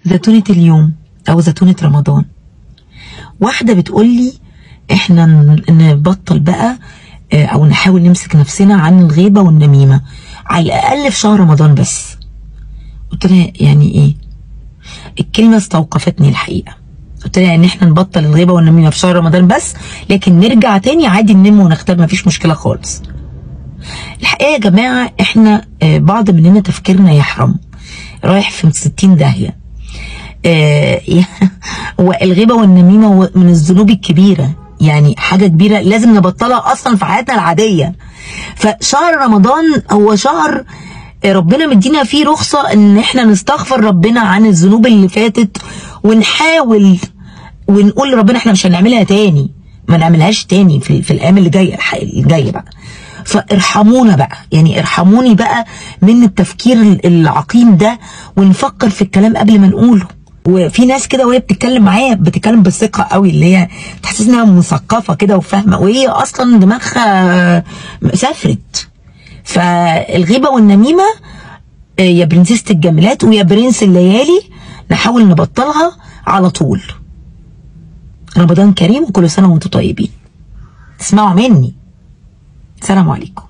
زتونة اليوم او زتونة رمضان. واحدة بتقولي احنا نبطل بقى او نحاول نمسك نفسنا عن الغيبة والنميمة على الاقل في شهر رمضان بس. قلت لها يعني ايه؟ الكلمة استوقفتني الحقيقة. قلت لها ان احنا نبطل الغيبة والنميمة في شهر رمضان بس، لكن نرجع تاني عادي ننم ونختار مفيش مشكلة خالص. الحقيقة يا جماعة احنا بعض مننا تفكيرنا يحرم رايح في 60 داهية. والغيبة والنميمة من الذنوب الكبيرة، يعني حاجة كبيرة لازم نبطلها أصلا في حياتنا العادية. فشهر رمضان هو شهر ربنا مدينا فيه رخصة ان احنا نستغفر ربنا عن الذنوب اللي فاتت، ونحاول ونقول لربنا احنا مش هنعملها تاني، ما نعملهاش تاني في الايام اللي جايه بقى. فارحمونا بقى، يعني ارحموني بقى من التفكير العقيم ده، ونفكر في الكلام قبل ما نقوله. وفي ناس كده وهي بتتكلم معايا بتتكلم بثقه قوي، اللي هي تحسس انها مثقفه كده وفاهمه، وهي اصلا دماغها سافرت. فالغيبه والنميمه يا برنسيسة الجميلات ويا برنس الليالي نحاول نبطلها على طول. رمضان كريم وكل سنه وانتم طيبين. تسمعوا مني. السلام عليكم.